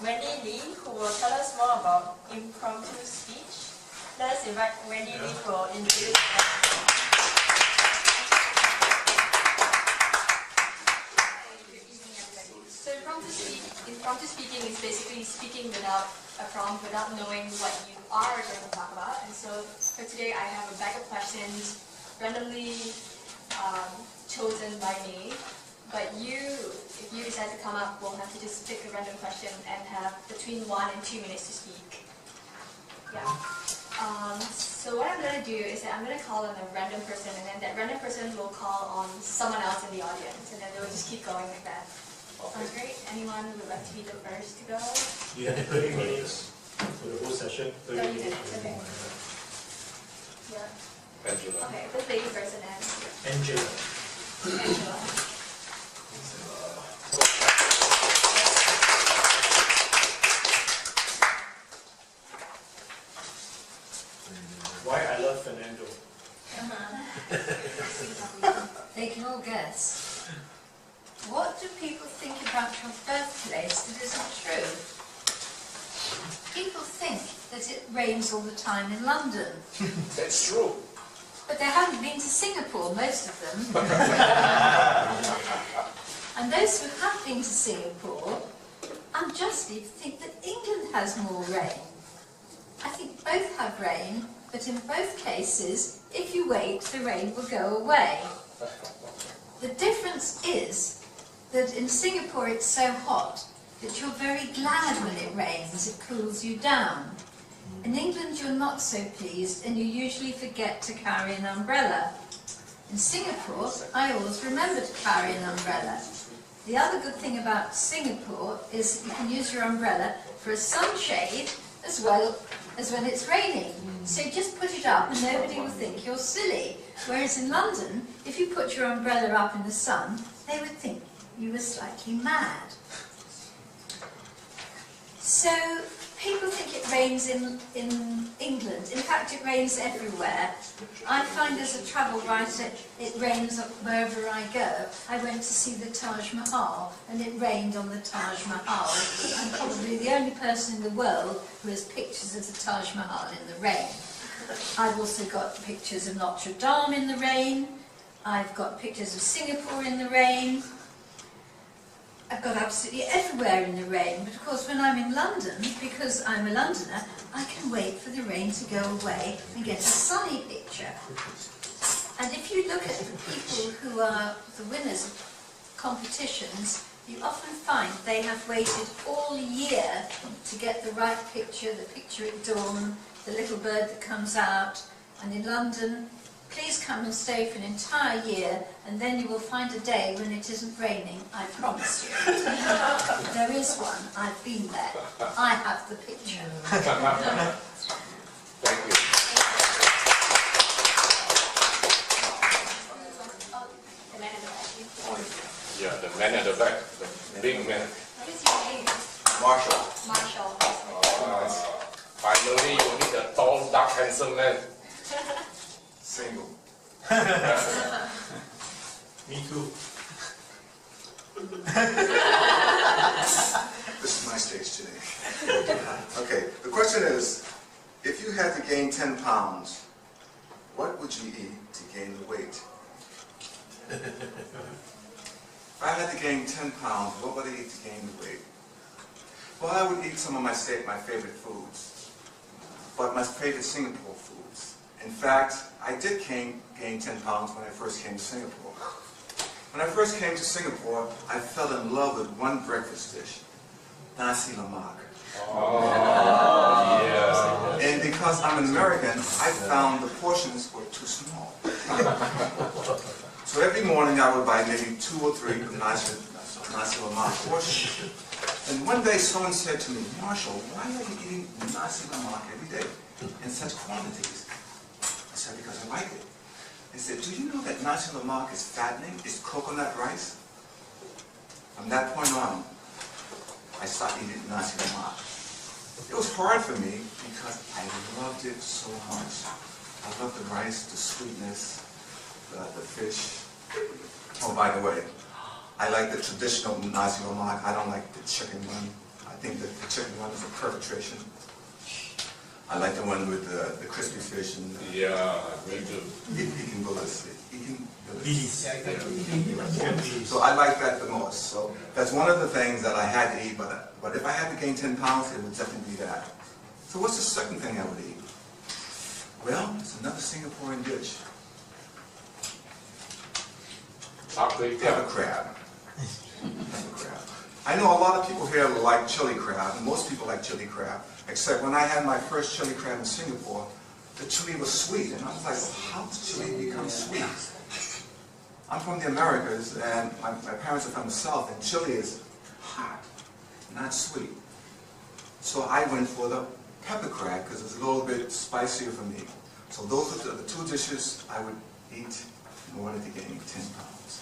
Wendy Lee, who will tell us more about impromptu speech. Let us invite Wendy Lee for introduce us. So impromptu speaking is basically speaking without a prompt, without knowing what you are going to talk about. And so for today, I have a bag of questions randomly chosen by me. But if you decide to come up, will have to just pick a random question and have between 1 and 2 minutes to speak. Yeah. So what I'm going to do is that I'm going to call on a random person, and then that random person will call on someone else in the audience, and then they will just keep going like that. Sounds great. Anyone would like to be the first to go? You have 30 minutes for the whole session. 30 minutes, okay. Yeah. Angela. Okay, this lady first and then Angela. Angela. Why I love Fernando? They can all guess. What do people think about your birthplace that isn't true? People think that it rains all the time in London. That's true. But they haven't been to Singapore, most of them. And those who have been to Singapore unjustly think that England has more rain. I think both have rain, but in both cases, if you wait, the rain will go away. The difference is that in Singapore it's so hot that you're very glad when it rains, it cools you down. In England you're not so pleased and you usually forget to carry an umbrella. In Singapore, I always remember to carry an umbrella. The other good thing about Singapore is that you can use your umbrella for a sunshade as well as when it's raining. So just put it up and nobody will think you're silly. Whereas in London, if you put your umbrella up in the sun, they would think you were slightly mad. So people think it rains in England. In fact, it rains everywhere. I find as a travel writer, it rains wherever I go. I went to see the Taj Mahal, and it rained on the Taj Mahal. I'm probably the only person in the world who has pictures of the Taj Mahal in the rain. I've also got pictures of Notre Dame in the rain. I've got pictures of Singapore in the rain. I've got absolutely everywhere in the rain, but of course when I'm in London, because I'm a Londoner, I can wait for the rain to go away and get a sunny picture. And if you look at the people who are the winners of competitions, you often find they have waited all year to get the right picture, the picture at dawn, the little bird that comes out. And in London, please come and stay for an entire year, and then you will find a day when it isn't raining, I promise you. There is one, I've been there. I have the picture. Thank you. Yeah, the man at the back, the big man. What is your name? Marshall. Marshall. Finally, you need a tall, dark, handsome man. Single. Me too. This is my stage today. Okay, the question is, if you had to gain 10 pounds, what would you eat to gain the weight? If I had to gain 10 pounds, what would I eat to gain the weight? Well, I would eat some of my favorite foods, but my favorite Singapore foods. In fact, I did gain 10 pounds when I first came to Singapore. When I first came to Singapore, I fell in love with one breakfast dish, nasi lemak. Oh, yeah. And because I'm an American, I found the portions were too small. So every morning I would buy maybe 2 or 3 nasi lemak portions. And one day someone said to me, Marshall, why are you eating nasi lemak every day in such quantities? I said, because I like it. They said, do you know that nasi lemak is fattening? It's coconut rice? From that point on, I stopped eating nasi lemak. It was hard for me because I loved it so much. I loved the rice, the sweetness, the fish. Oh, by the way, I like the traditional nasi lemak. I don't like the chicken one. I think that the chicken one is a perpetration. I like the one with the crispy fish and Yeah, me too. he can go to sleep. He can go to Bees. sleep. So I like that the most. So that's one of the things that I had to eat, but if I had to gain 10 pounds, it would definitely be that. So what's the second thing I would eat? Well, it's another Singaporean dish. Pepper crab. Pepper crab. I know a lot of people here like chili crab, and most people like chili crab, except when I had my first chili crab in Singapore, the chili was sweet, and I was like, well, how does chili become sweet? I'm from the Americas, and my parents are from the South, and chili is hot, not sweet. So I went for the pepper crab, because it's a little bit spicier for me. So those are the two dishes I would eat in order to gain 10 pounds.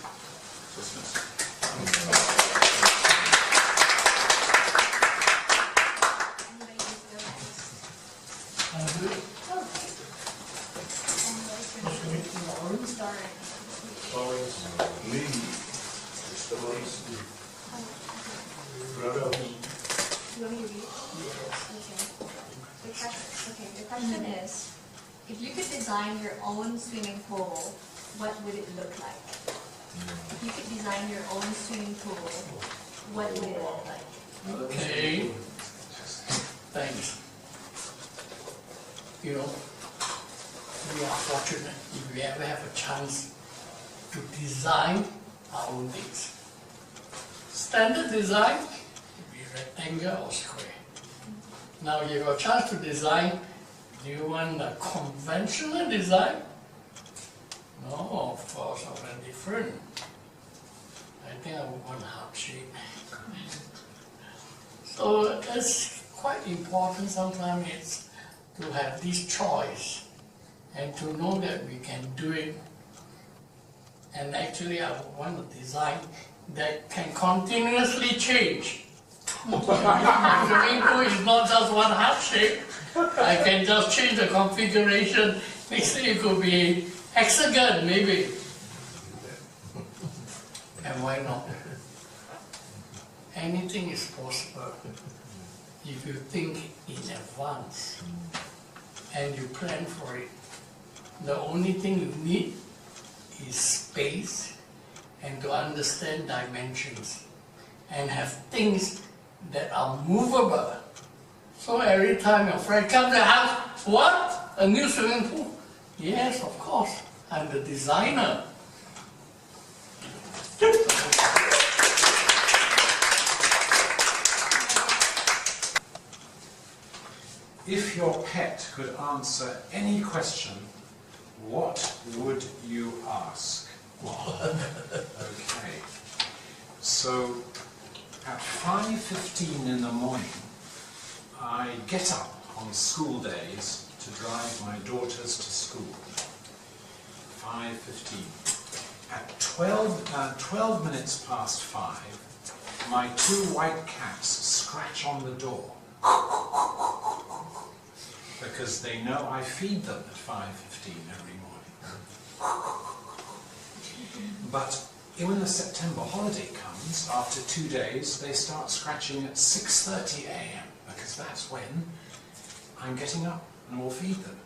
Lawrence. Me. Mr. Lawrence. Brother of me. You want me to read? Okay. The question is, if you could design your own swimming pool, what would it look like? If you could design your own swimming pool, what would it look like? Okay. Thanks. You know, we are fortunate if we ever have a chance to design our own things. Standard design would be rectangle or square. Now you have a chance to design, do you want a conventional design? No, of course, I want different. I think I would want heart shape. So it's quite important sometimes it's to have this choice and to know that we can do it. And actually I would want a design that can continuously change. The swimming pool is not just one heart shape. I can just change the configuration. Next thing it could be hexagon maybe. And why not? Anything is possible if you think in advance and you plan for it. The only thing you need is space and to understand dimensions and have things that are movable. So every time your friend comes to the house, what? A new swimming pool? Yes, of course. I'm the designer. If your pet could answer any question, what would you ask? Okay. So, at 5:15 in the morning, I get up on school days to drive my daughters to school. 5:15. At 12 minutes past 5, my two white cats scratch on the door. Because they know I feed them at 5:15 every morning. But when the September holiday comes, after 2 days, they start scratching at 6:30 a.m. because that's when I'm getting up and will feed them.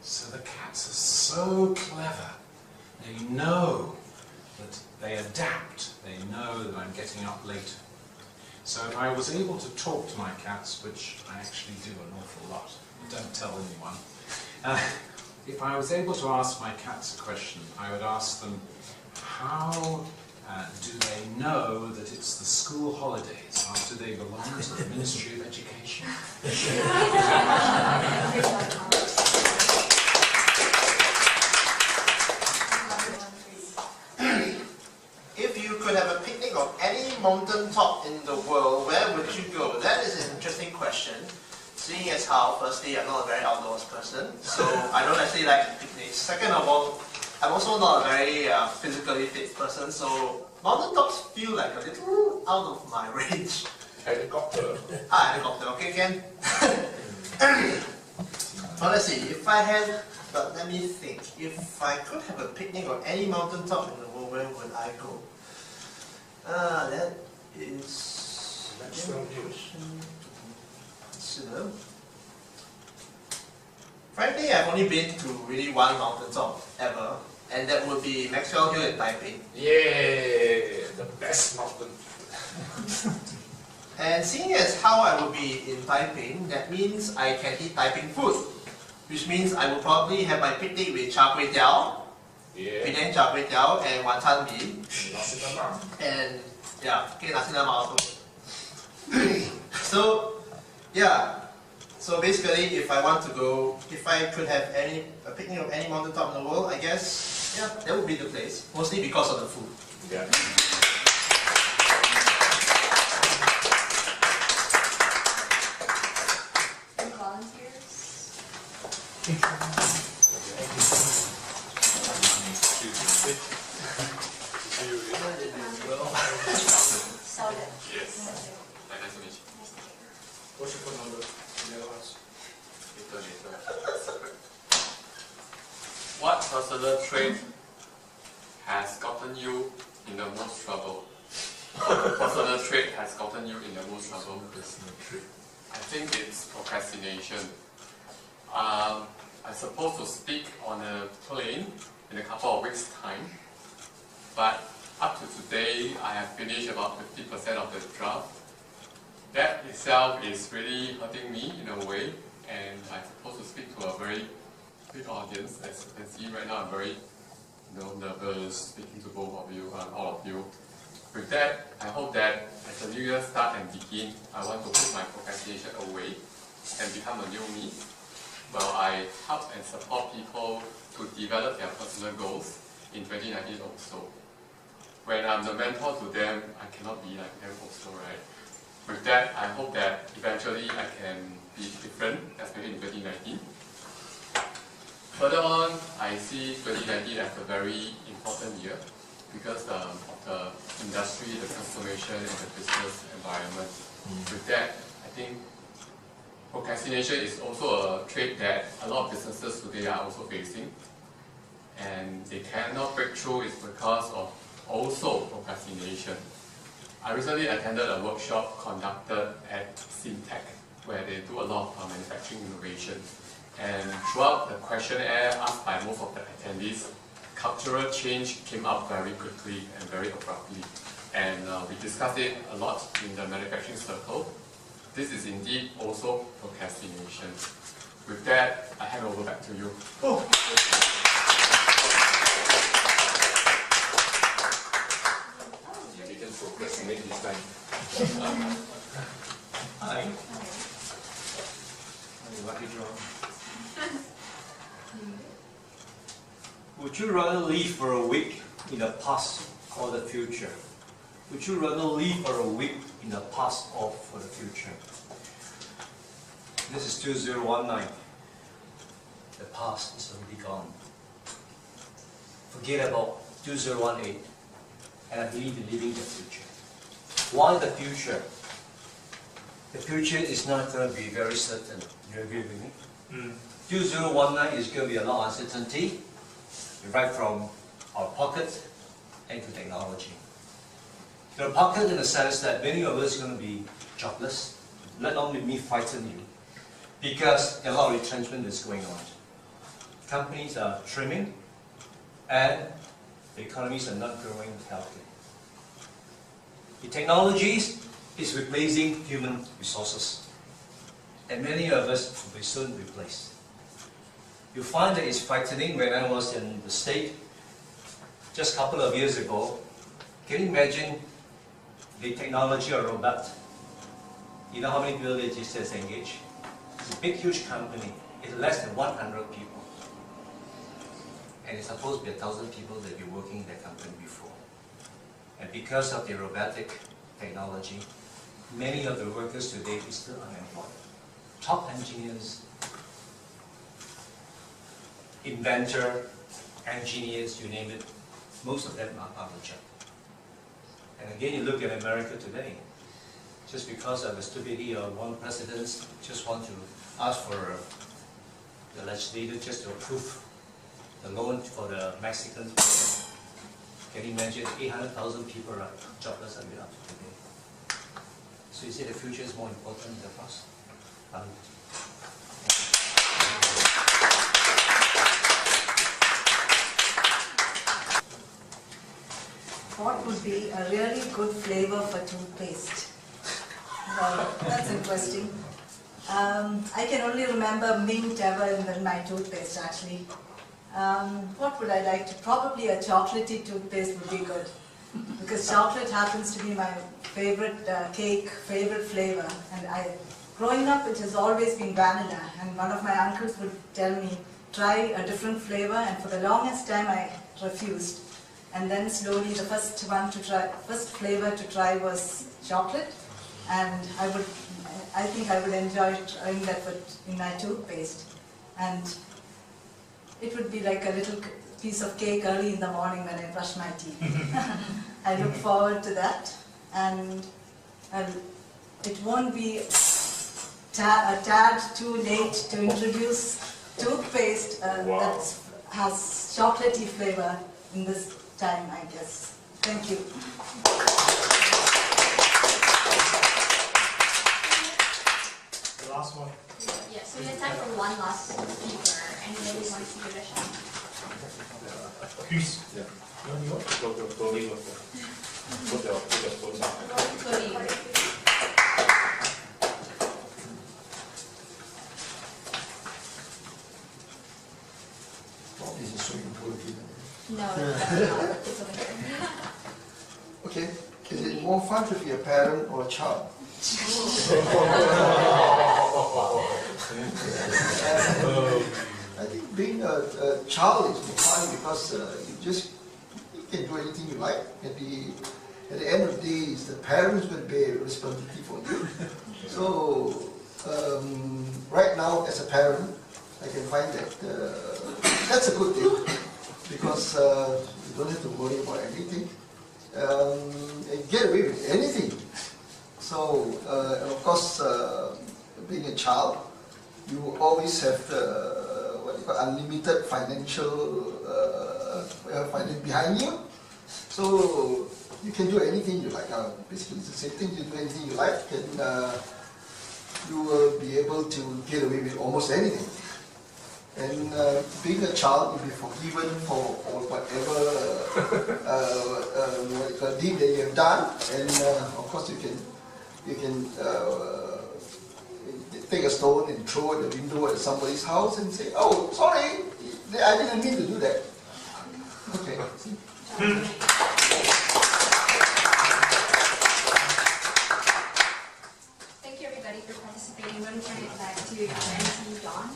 So the cats are so clever. They know that they adapt. They know that I'm getting up later. So if I was able to talk to my cats, which I actually do an awful lot, don't tell anyone. If I was able to ask my cats a question, I would ask them, how do they know that it's the school holidays after they belong to the Ministry of Education? If you could have a picnic on any mountain top in the world, where would you go? That is an interesting question. Seeing as how, firstly, I'm not a very outdoors person, so I don't actually like picnics. Second of all, I'm also not a very physically fit person, so mountain tops feel like a little out of my range. Helicopter. Helicopter, okay, Ken? Well, let's see, if I had, but let me think, if I could have a picnic on any mountain top in the world, where would I go? That is... Maxwell Hills. consider. Frankly, I've only been to really one mountaintop ever, and that would be Maxwell Hill in Taipei. Yeah, the best mountain. And seeing as how I will be in Taipei, that means I can eat Taipei food, which means I will probably have my picnic with char kway teow, Yeah. Penang char kway teow, and wanton mee, Nasi lemak. and yeah, okay, nasi lemak also. So, yeah. So basically, if I want to go, if I could have a picnic of any mountaintop in the world, I guess, yeah, that would be the place. Mostly because of the food. Yeah. Any volunteers? Solid. Yes. Nice Nice to meet you. to meet you. What's your phone number? What personal trait has gotten you in the most trouble? What personal trait has gotten you in the most trouble? I think it's procrastination. I'm supposed to speak on a plane in a couple of weeks' time, but up to today, I have finished about 50% of the draft. That itself is really hurting me in a way, and I'm supposed to speak to a very big audience. As you can see right now, I'm very nervous speaking to both of you, all of you. With that, I hope that as the new year start and begin, I want to put my procrastination away and become a new me. Well, I help and support people to develop their personal goals in 2019 also. When I'm the mentor to them, I cannot be like them also, right? With that, I hope that eventually I can be different, especially in 2019. Further on, I see 2019 as a very important year because of the industry, the transformation, and the business environment. With that, I think procrastination is also a trait that a lot of businesses today are also facing. And they cannot break through is because of also procrastination. I recently attended a workshop conducted at Syntech where they do a lot of manufacturing innovation. And throughout the questionnaire asked by most of the attendees, cultural change came up very quickly and very abruptly. And we discussed it a lot in the manufacturing circle. This is indeed also procrastination. With that, I hand over back to you. You didn't procrastinate this time. Hi. Lucky draw. Would you rather live for a week in the past or the future? Would you rather live for a week in the past or for the future? This is 2019. The past is already gone. Forget about 2018. And I believe in living the future. Why the future? The future is not going to be very certain. You agree with me? 2019 is going to be a lot of uncertainty, right from our pocket and to technology. The pocket in the sense that many of us are going to be jobless. Let only me frighten you, because a lot of retrenchment is going on. Companies are trimming, and the economies are not growing healthy. The technologies is replacing human resources, and many of us will be soon replaced. You find that it's frightening. When I was in the States just a couple of years ago, can you imagine the technology of robot? You know how many people they just engaged? It's a big, huge company. It's less than 100 people. And it's supposed to be 1,000 people that have been working in that company before. And because of the robotic technology, many of the workers today are still unemployed. Top engineers, inventor, engineers, you name it, most of them are out of job. And again, you look at America today, just because of the stupidity of one president just want to ask for the legislature just to approve the loan for the Mexican. Can you imagine 800,000 people are jobless and without today? So you say the future is more important than the past? What would be a really good flavor for toothpaste? Well, that's interesting. I can only remember mint ever in my toothpaste actually. What would I like to? Probably a chocolatey toothpaste would be good. Because chocolate happens to be my favorite cake, favorite flavor. And growing up it has always been vanilla. And one of my uncles would tell me, try a different flavor, and for the longest time I refused. And then slowly the first flavor to try was chocolate, and I think I would enjoy trying that in my toothpaste. And it would be like a little piece of cake early in the morning when I brush my teeth. I look forward to that, and it won't be a tad too late to introduce toothpaste that has chocolatey flavor in this time, I guess. Thank you. The last one. Yeah, so we have time for one last speaker. Anybody want to speak a question? Chris. Yeah. You want Totally. This is so important. No, it's over here. Okay, is it more fun to be a parent or a child? I think being a child is more fun because you can do anything you like. At the end of the day, it's the parents will bear responsibility for you. So right now, as a parent, I can find that that's a good thing because you don't have to worry about anything. And get away with anything. So, and of course, being a child, you always have what you call unlimited financial finance behind you. So you can do anything you like. Basically, it's the same thing. You do anything you like, and you will be able to get away with almost anything. And being a child, you'll be forgiven for whatever deed that you have done. And of course, you can take a stone and throw it at the window at somebody's house and say, "Oh, sorry, I didn't mean to do that." Okay. Thank you everybody for participating. I'm going to turn it back to MC John.